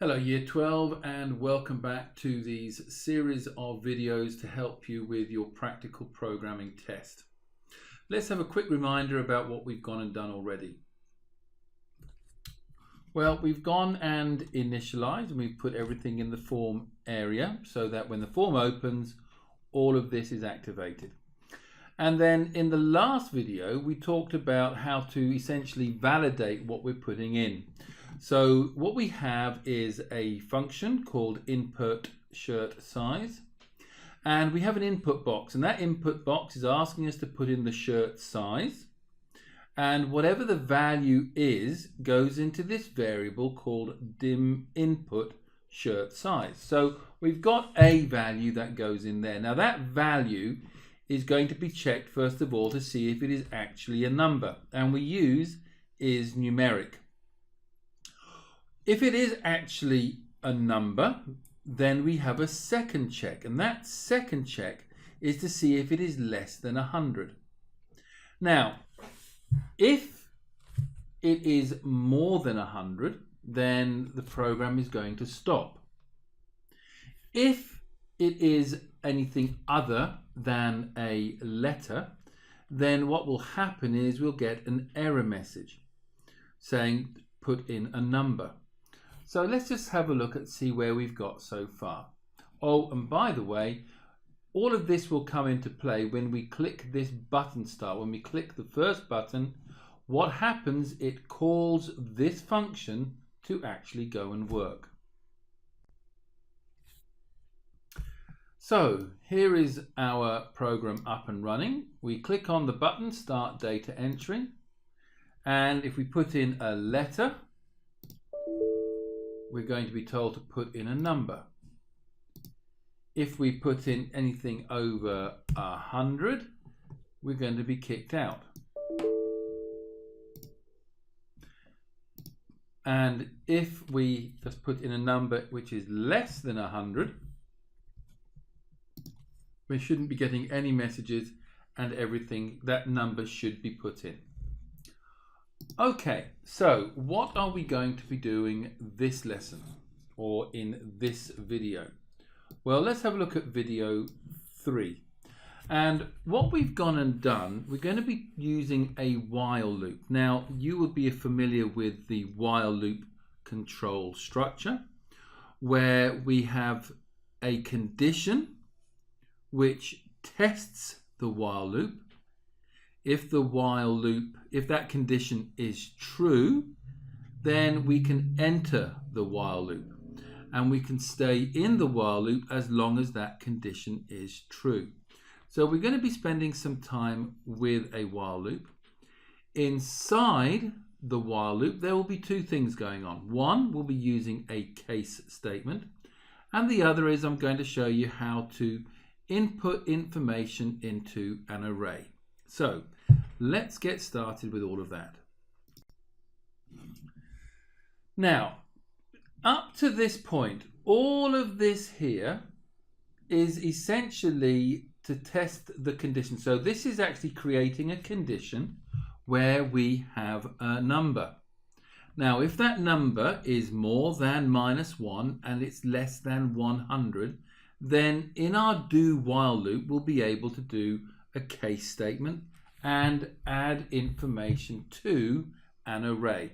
Hello Year 12 and welcome back to these series of videos to help you with your practical programming test. Let's have a quick reminder about what we've gone and done already. Well, we've gone and initialized and we've put everything in the form area so that when the form opens, all of this is activated. And then in the last video, we talked about how to essentially validate what we're putting in. So what we have is a function called input shirt size, and we have an input box, and that input box is asking us to put in the shirt size, and whatever the value is goes into this variable called dim input shirt size. So we've got a value that goes in there. Now that value is going to be checked first of all to see if it is actually a number, and we use is numeric. If it is actually a number, then we have a second check, and that second check is to see if it is less than 100. Now, if it is more than 100, then the program is going to stop. If it is anything other than a letter, then what will happen is we'll get an error message saying put in a number. So let's just have a look and see where we've got so far. Oh, and by the way, all of this will come into play when we click this button start. When we click the first button, what happens, it calls this function to actually go and work. So here is our program up and running. We click on the button, start data entry. And if we put in a letter, we're going to be told to put in a number. If we put in anything over 100, we're going to be kicked out. And if we just put in a number which is less than 100, we shouldn't be getting any messages, and everything, that number should be put in. Okay, so what are we going to be doing this lesson or in this video? Well, let's have a look at video 3. And what we've gone and done, we're going to be using a while loop. Now, you will be familiar with the while loop control structure, where we have a condition which tests the while loop. If that condition is true, then we can enter the while loop, and we can stay in the while loop as long as that condition is true. So we're going to be spending some time with a while loop. Inside the while loop, there will be two things going on. One, we'll be using a case statement, and the other is I'm going to show you how to input information into an array. So let's get started with all of that. Now, up to this point, all of this here is essentially to test the condition. So this is actually creating a condition where we have a number. Now, if that number is more than -1 and it's less than 100, then in our do while loop, we'll be able to do a case statement and add information to an array.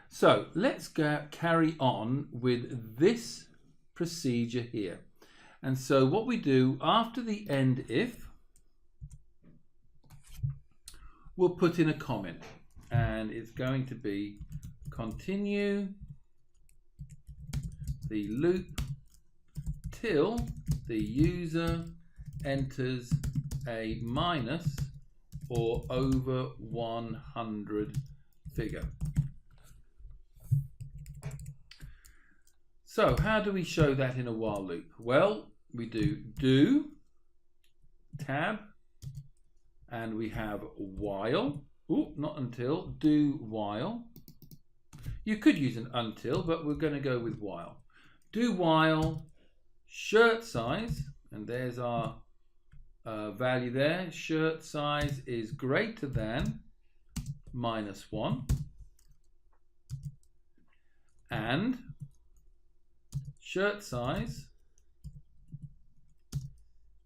So let's carry on with this procedure here. And so what we do after the end if, we'll put in a comment, and it's going to be continue the loop till the user enters a minus or over 100 figure. So how do we show that in a while loop? Well, we do tab, and we have while. Not until, do while. You could use an until, but we're going to go with while. Do while shirt size, and there's our value there. Shirt size is greater than -1, and shirt size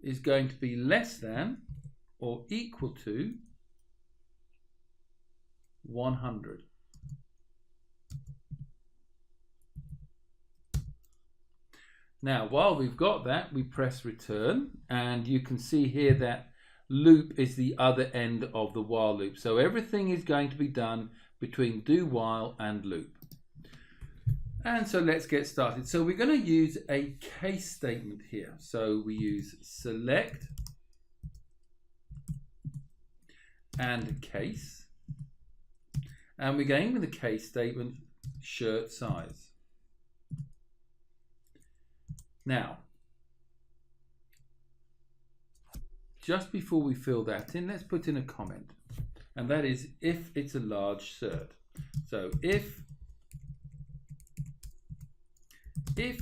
is going to be less than or equal to 100. Now, while we've got that, we press return, and you can see here that loop is the other end of the while loop. So everything is going to be done between do while and loop. And so let's get started. So we're going to use a case statement here. So we use select and case, and we're going with the case statement shirt size. Now, just before we fill that in, let's put in a comment, and that is if it's a large shirt. So if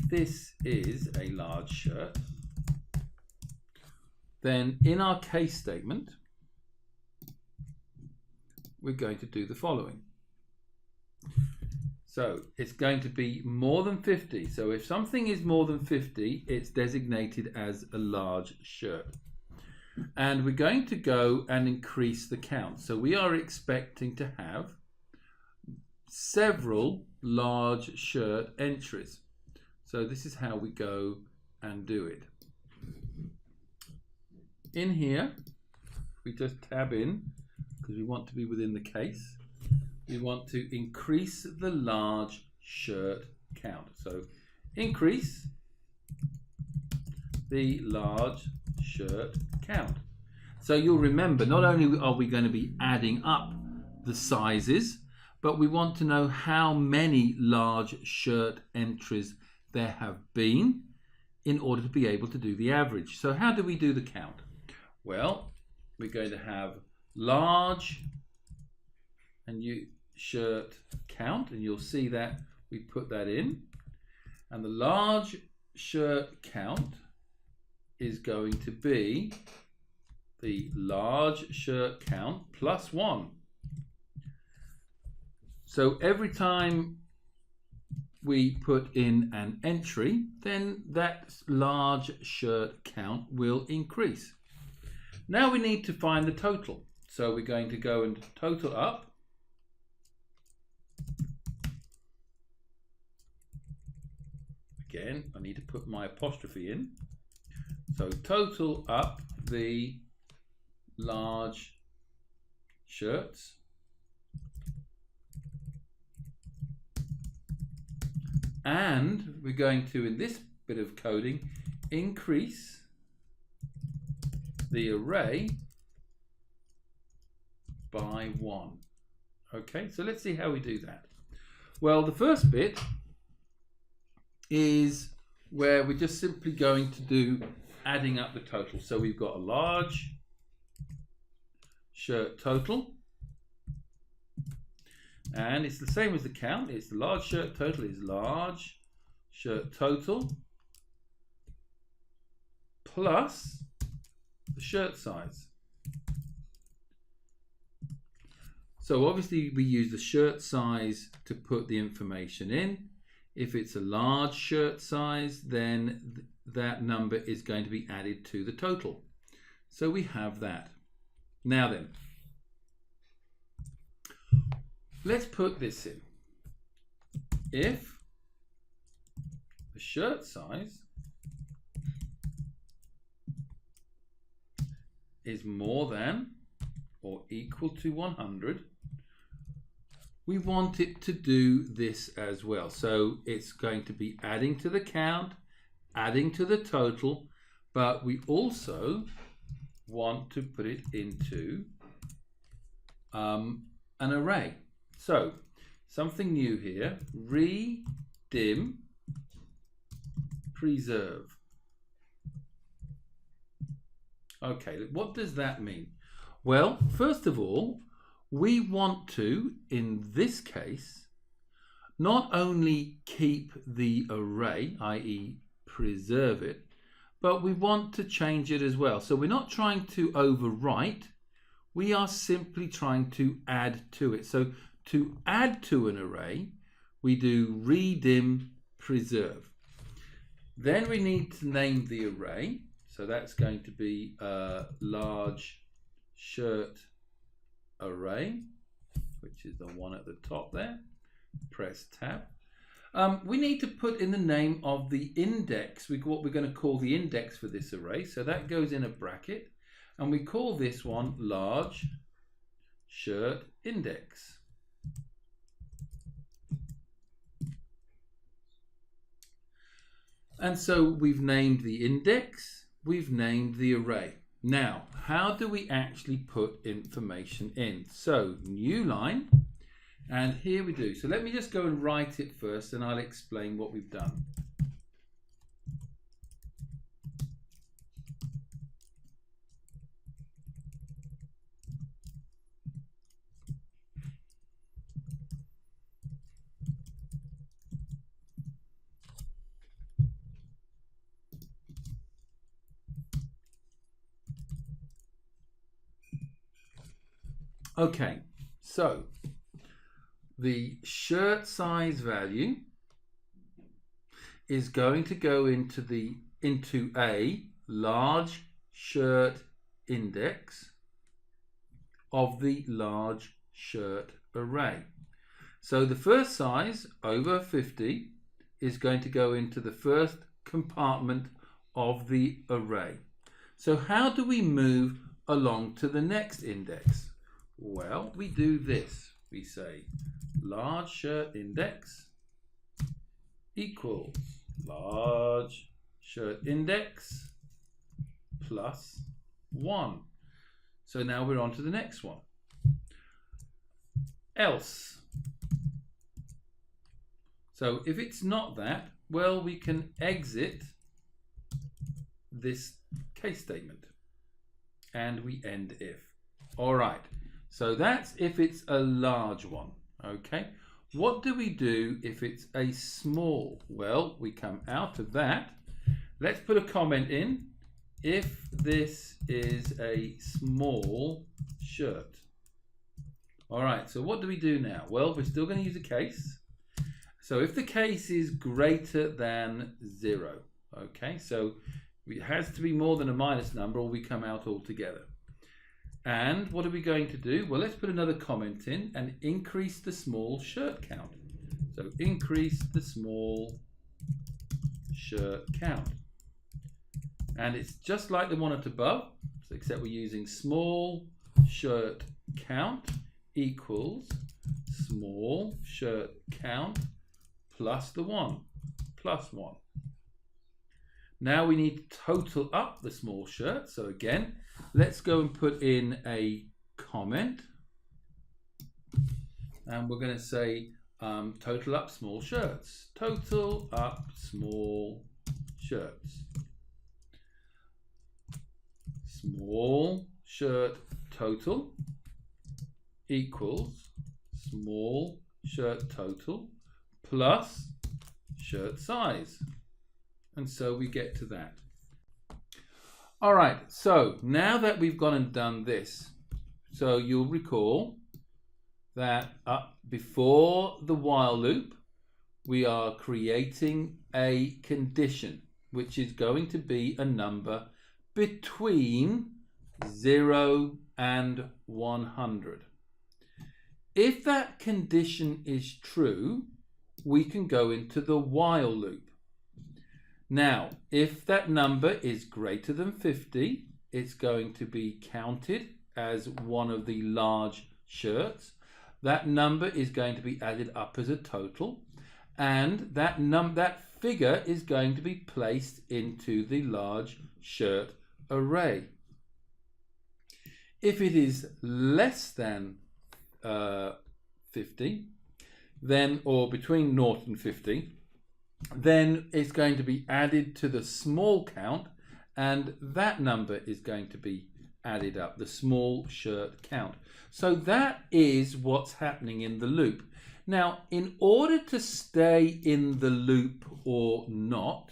this is a large shirt, then in our case statement, we're going to do the following. So it's going to be more than 50. So if something is more than 50, it's designated as a large shirt. And we're going to go and increase the count. So we are expecting to have several large shirt entries. So this is how we go and do it. In here, we just tab in because we want to be within the case. We want to increase the large shirt count. So increase the large shirt count. So you'll remember, not only are we going to be adding up the sizes, but we want to know how many large shirt entries there have been in order to be able to do the average. So how do we do the count? Well, we're going to have large and shirt count, and you'll see that we put that in, and the large shirt count is going to be the large shirt count plus 1. So every time we put in an entry, then that large shirt count will increase. Now we need to find the total. So we're going to go and total up. Again, I need to put my apostrophe in. So total up the large shirts. And we're going to, in this bit of coding, increase the array by 1. Okay, so let's see how we do that. Well, the first bit is where we're just simply going to do adding up the total. So we've got a large shirt total, and it's the same as the count. It's the large shirt total is large shirt total plus the shirt size. So obviously we use the shirt size to put the information in. If it's a large shirt size, then that number is going to be added to the total. So we have that. Now then, let's put this in. If the shirt size is more than or equal to 100, we want it to do this as well. So it's going to be adding to the count, adding to the total, but we also want to put it into an array. So something new here, redim preserve. Okay, what does that mean? Well, first of all, we want to, in this case, not only keep the array, i.e. preserve it, but we want to change it as well. So we're not trying to overwrite, we are simply trying to add to it. So to add to an array, we do redim preserve. Then we need to name the array. So that's going to be a large shirt array, which is the one at the top there. Press tab. We need to put in the name of the index, what we're going to call the index for this array. So that goes in a bracket, and we call this one large shirt index. And so we've named the index, we've named the array. Now, how do we actually put information in? So, new line, and here we do. So let me just go and write it first, and I'll explain what we've done. Okay, so the shirt size value is going to go into a large shirt index of the large shirt array. So the first size over 50 is going to go into the first compartment of the array. So how do we move along to the next index? Well, we do this. We say large shirt index equals large shirt index plus 1. So now we're on to the next one. Else. So if it's not that, well, we can exit this case statement and we end if. All right. So that's if it's a large one, okay? What do we do if it's a small? Well, we come out of that. Let's put a comment in. If this is a small shirt. All right, so what do we do now? Well, we're still going to use a case. So if the case is greater than 0, okay? So it has to be more than a minus number or we come out altogether. And what are we going to do? Well, let's put another comment in and increase the small shirt count. So increase the small shirt count. And it's just like the one at above, except we're using small shirt count equals small shirt count plus the 1, plus 1. Now we need to total up the small shirt. So again, let's go and put in a comment. And we're going to say total up small shirts. Total up small shirts. Small shirt total equals small shirt total plus shirt size. And so we get to that. All right, so now that we've gone and done this, so you'll recall that up before the while loop, we are creating a condition, which is going to be a number between 0 and 100. If that condition is true, we can go into the while loop. Now, if that number is greater than 50, it's going to be counted as one of the large shirts. That number is going to be added up as a total, and that figure is going to be placed into the large shirt array. If it is less than 50, then, or between 0 and 50, then it's going to be added to the small count, and that number is going to be added up, the small shirt count. So that is what's happening in the loop. Now, in order to stay in the loop or not,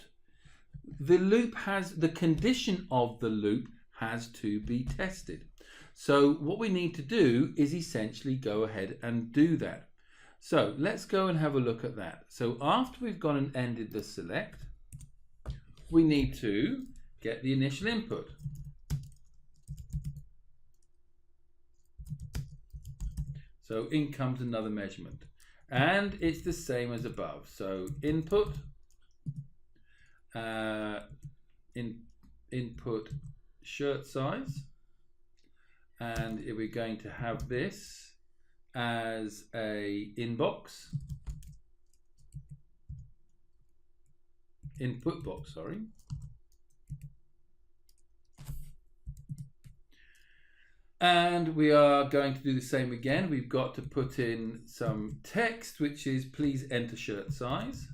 the condition of the loop has to be tested. So what we need to do is essentially go ahead and do that. So let's go and have a look at that. So after we've gone and ended the select, we need to get the initial input. So in comes another measurement, and it's the same as above. So input, input shirt size, and we're going to have this as a inbox, input box, sorry. And we are going to do the same again. We've got to put in some text, which is please enter shirt size.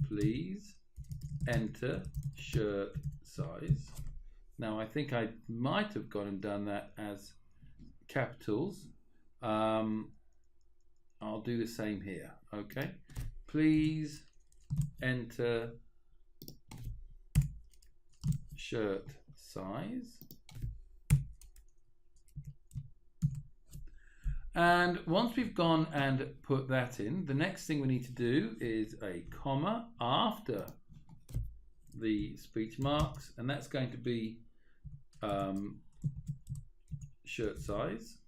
Please enter shirt size. Now I think I might have gone and done that as capitals. I'll do the same here. Okay. Please enter shirt size. And once we've gone and put that in, the next thing we need to do is a comma after the speech marks, and that's going to be shirt size.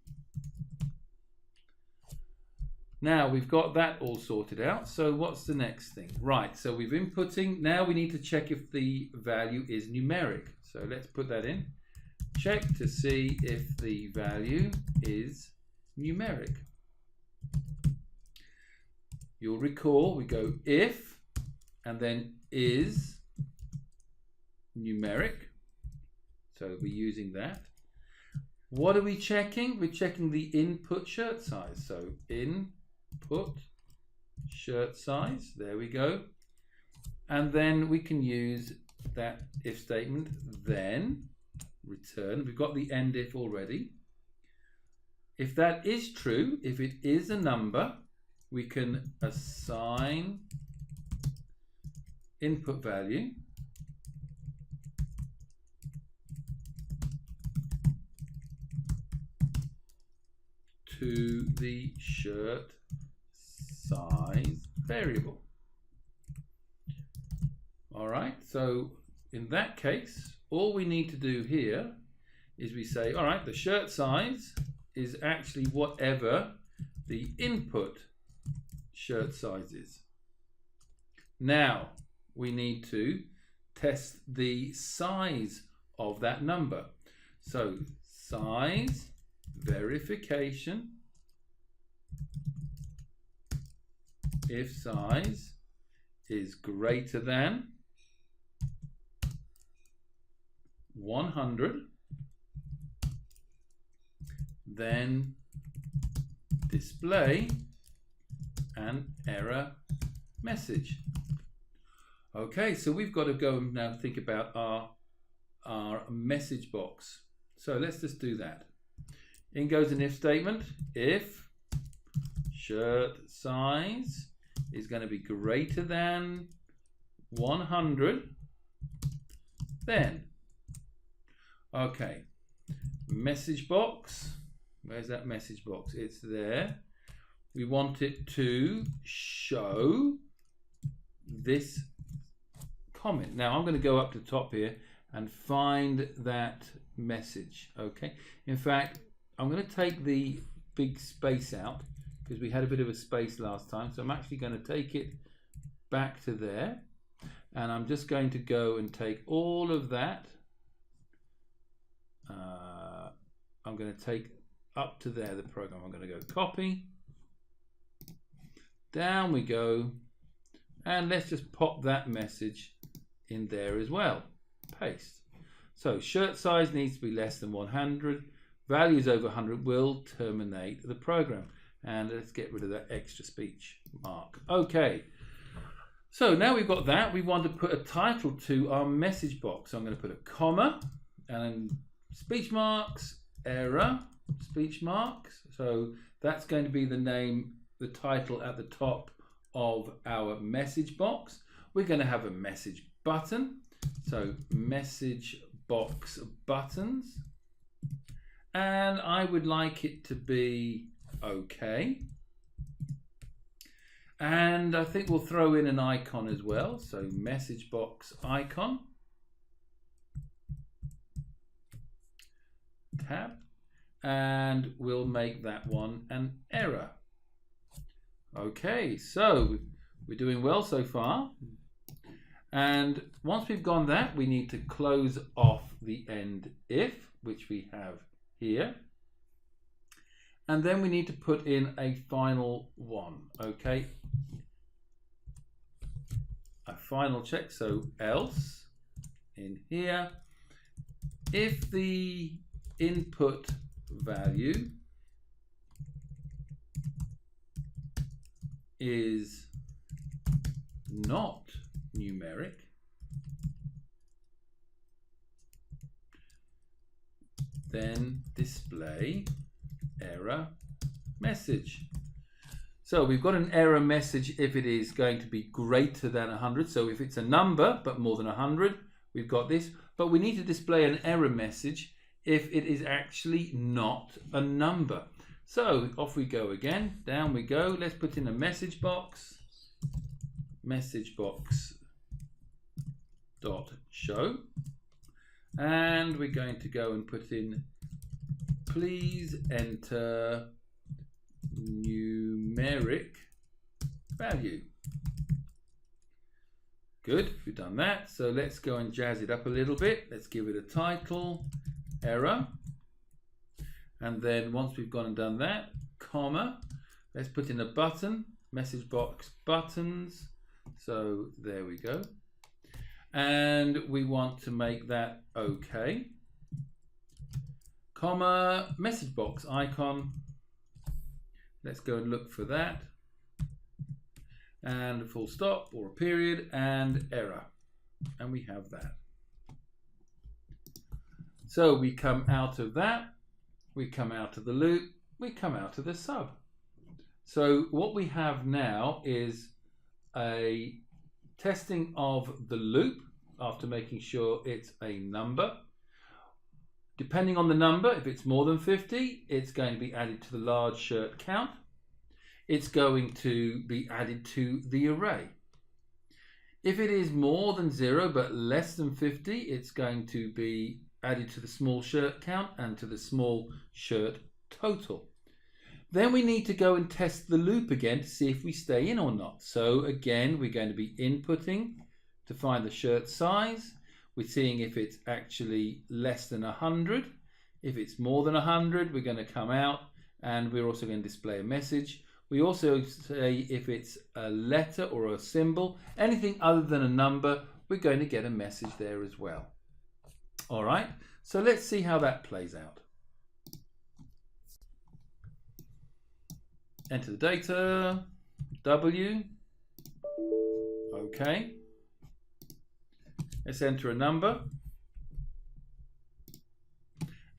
Now we've got that all sorted out. So what's the next thing? Right, so we've inputting. Now we need to check if the value is numeric. So let's put that in. Check to see if the value is numeric. You'll recall we go if and then is numeric. So we're using that. What are we checking? We're checking the input shirt size. So input shirt size. There we go. And then we can use that if statement, then return. We've got the end if already. If that is true, if it is a number, we can assign input value to the shirt size variable. All right, so in that case, all we need to do here is we say, all right, the shirt size is actually whatever the input shirt size is. Now we need to test the size of that number. So size verification, if size is greater than 100, then display an error message. Okay, so we've got to go and now think about our message box. So let's just do that. In goes an if statement. If shirt size is going to be greater than 100, then, okay, message box. Where's that message box? It's there. We want it to show this comment. Now I'm going to go up to the top here and find that message. Okay. In fact, I'm going to take the big space out because we had a bit of a space last time. So I'm actually going to take it back to there. And I'm just going to go and take all of that. I'm going to take up to there the program. I'm going to go copy. Down we go. And let's just pop that message in there as well. Paste. So shirt size needs to be less than 100. Values over 100 will terminate the program. And let's get rid of that extra speech mark. Okay. So now we've got that. We want to put a title to our message box. So I'm going to put a comma and speech marks, error, speech marks. So that's going to be the name, the title at the top of our message box. We're going to have a message button. So message box buttons. And I would like it to be okay. And I think we'll throw in an icon as well. So message box icon. tab, and we'll make that one an error. Okay, so we're doing well so far. And once we've gone that, we need to close off the end if, which we have here. And then we need to put in a final one, okay? A final check, so else in here, if the input value is not numeric, then display error message. So we've got an error message if it is going to be greater than 100. So if it's a number but more than 100, we've got this. But we need to display an error message if it is actually not a number. So off we go again, down we go. Let's put in a message box dot show, and we're going to go and put in please enter numeric value. Good, we've done that. So let's go and jazz it up a little bit. Let's give it a title, error, and then once we've gone and done that, comma, let's put in a button, message box buttons. So there we go. And we want to make that okay. Comma, message box icon. Let's go and look for that. And a full stop or a period and error. And we have that. So we come out of that. We come out of the loop. We come out of the sub. So what we have now is a testing of the loop after making sure it's a number. Depending on the number, if it's more than 50, it's going to be added to the large shirt count. It's going to be added to the array. If it is more than 0 but less than 50, it's going to be added to the small shirt count and to the small shirt total. Then we need to go and test the loop again to see if we stay in or not. So again, we're going to be inputting to find the shirt size. We're seeing if it's actually less than 100. If it's more than 100, we're going to come out, and we're also going to display a message. We also say if it's a letter or a symbol, anything other than a number, we're going to get a message there as well. All right, so let's see how that plays out. Enter the data, W, okay. Let's enter a number.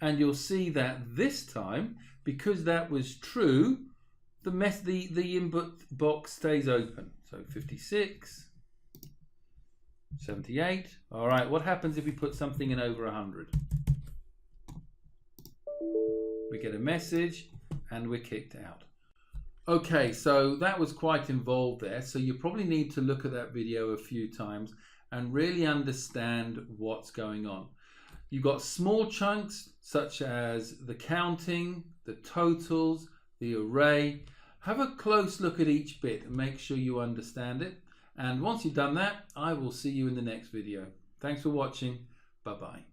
And you'll see that this time, because that was true, the input box stays open. So 56, 78. All right, what happens if we put something in over 100? We get a message and we're kicked out. Okay, so that was quite involved there. So you probably need to look at that video a few times and really understand what's going on. You've got small chunks such as the counting, the totals, the array. Have a close look at each bit and make sure you understand it. And once you've done that, I will see you in the next video. Thanks for watching. Bye-bye.